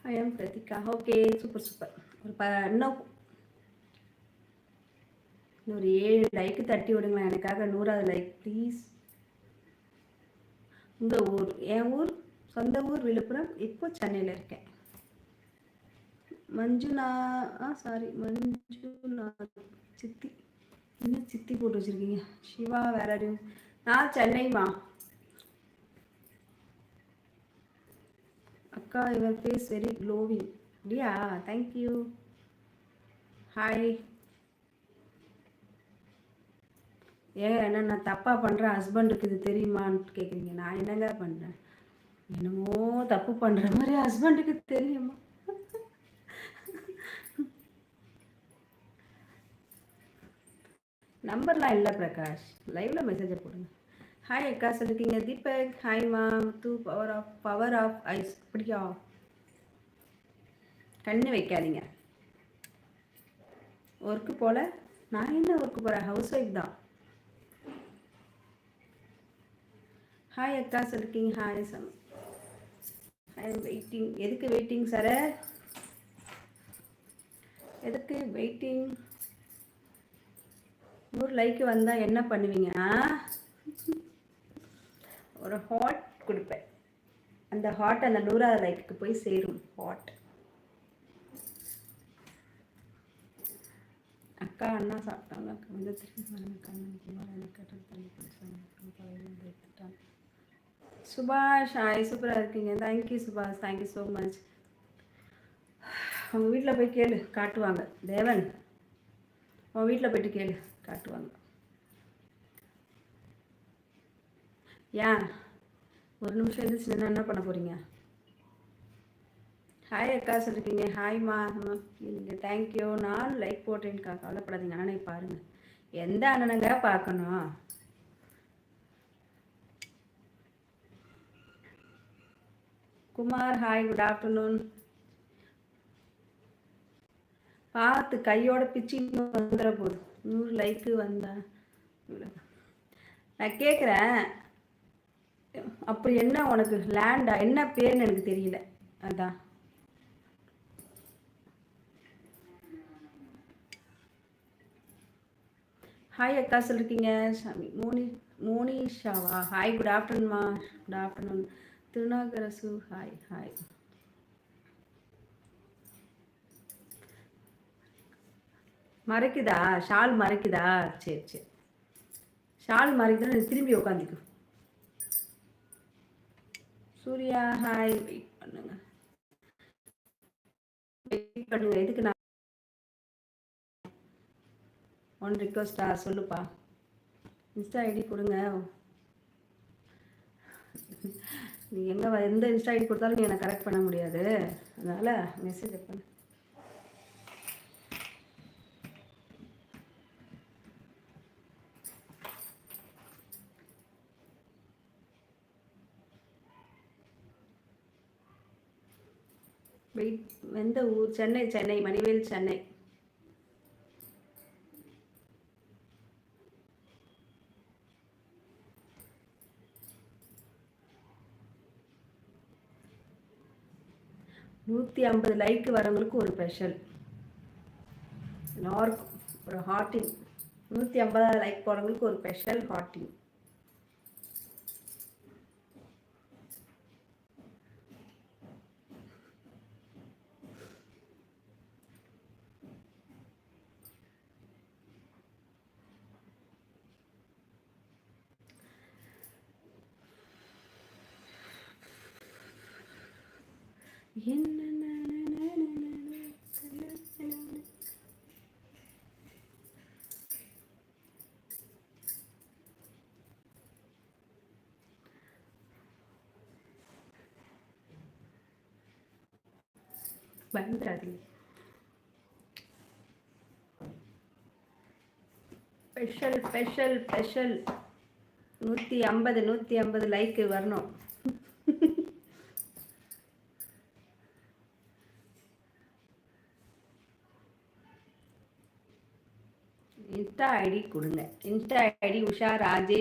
I am Prathika. Okay, super super. இன்னும் ஒரு 7 like தட்டி விடுங்களேன் எனக்காக. 100வது லைக் ப்ளீஸ். உங்கள் ஊர்? என் ஊர், சொந்த ஊர் விழுப்புரம், இப்போ சென்னையில் இருக்கேன். மஞ்சுனா, சாரி மஞ்சுனா சித்தி. என்ன சித்தி போட்டு வச்சுருக்கீங்க? சிவா வேற. நான் சென்னைமா. அக்கா யுவர் ஃபேஸ் வெரி க்ளோவிங். அப்படியா? தேங்க்யூ. ஹாய். என்ன நான் தப்பாக பண்ணுறேன் ஹஸ்பண்டுக்கு இது தெரியுமான்னு கேட்குறீங்க. நான் என்னங்க பண்ணுறேன்? என்னமோ தப்பு பண்ணுற மாதிரி ஹஸ்பண்டுக்கு தெரியுமா? நம்பர்லாம் இல்லை பிரகாஷ். லைவில் மெசேஜை போடுங்க. ஹாய் அக்கா சொல்லிருக்கீங்க. Deepak hi ma'am. Two power of eyes. அப்படியா? கண்ணு வைக்காதீங்க. ஒர்க்கு போல. நான் என்ன ஒர்க்கு போகிறேன்? ஹவுஸ் ஒய்ஃப் தான். ஹாய் அக்கா சொல்லிருக்கீங்க. Hi Sam. I am waiting. எதுக்கு வெயிட்டிங் சார்? எதுக்கு வெயிட்டிங்? ஒரு லைக் வந்தால் என்ன பண்ணுவீங்க? ஒரு ஹாட் கொடுப்பேன். அந்த ஹாட் அந்த 100வது லைக்கு போய் சேரும். ஹாட். அக்கா அண்ணா சாப்பிட்டாங்க. அக்கா வந்து சுபாஷ் ஹாய், சூப்பராக இருக்கீங்க. தேங்க்யூ சுபாஷ், தேங்க்யூ ஸோ மச். உங்கள் வீட்டில் போய் கேளு, காட்டுவாங்க. தேவன், உங்கள் வீட்டில் போய்ட்டு கேளு, காட்டுவாங்க. ஏன் ஒரு நிமிஷம் இருந்துச்சுன்னா என்ன பண்ண போகிறீங்க? ஹாய் அக்கா சொல்லிருக்கீங்க. ஹாய்மா. நீங்கள் தேங்க்யூ. நான் லைக் போட்டேன்க்கா, கவலைப்படாதீங்க. அண்ணனை பாருங்கள். எந்த அண்ணனுங்க பார்க்கணும்? Kumar hi, good afternoon. பார்த்து கையோட பிச்சு வந்துட போகுது. 100 லைக்கு வந்தா நான் கேட்குறேன். அப்படி என்ன உனக்கு லேண்டா? என்ன பேர்னு எனக்கு தெரியல. அதான். ஹாய் அக்கா சொல்லிருக்கீங்க. சாமி மோனிஷாவா? ஹாய், குட் ஆஃப்டர்நூன்மா. Good afternoon. Thirunagarasu hi hi. மறைக்குதா? ஷால் மறைக்குதா? சரி சரி. ஷால் மறைக்குதுன்னா திரும்பி உட்காந்துக்கு. சூர்யா ஹாய். வெயிட் பண்ணுங்க, வெயிட் பண்ணுங்க. எதுக்கு? நான் ஒன் ரிக்வஸ்டா? சொல்லுப்பா. இன்ஸ்டா ஐடி கொடுங்க. நீ எந்த இன்ஸ்டா ஐடி கொடுத்தாலும் நீ என்னை கரெக்ட் பண்ண முடியாது. அதனால் மெசேஜ் பண்ணு. வெயிட். எந்த ஊர்? சென்னை. சென்னை மணிவேல், சென்னை. நூற்றி 50 லைக் வரவங்களுக்கு ஒரு ஸ்பெஷல். எல்லாருக்கும் ஒரு ஹார்ட்டின். 150 லைக் போகிறவங்களுக்கு ஒரு ஸ்பெஷல் ஹார்ட்டின். பயந்துடாதீங்க. Special special special. 150 லைக்கு வரணும். இன்ஸ்டா ஐடி கொடுங்க. Insta ID Usha Rajesh.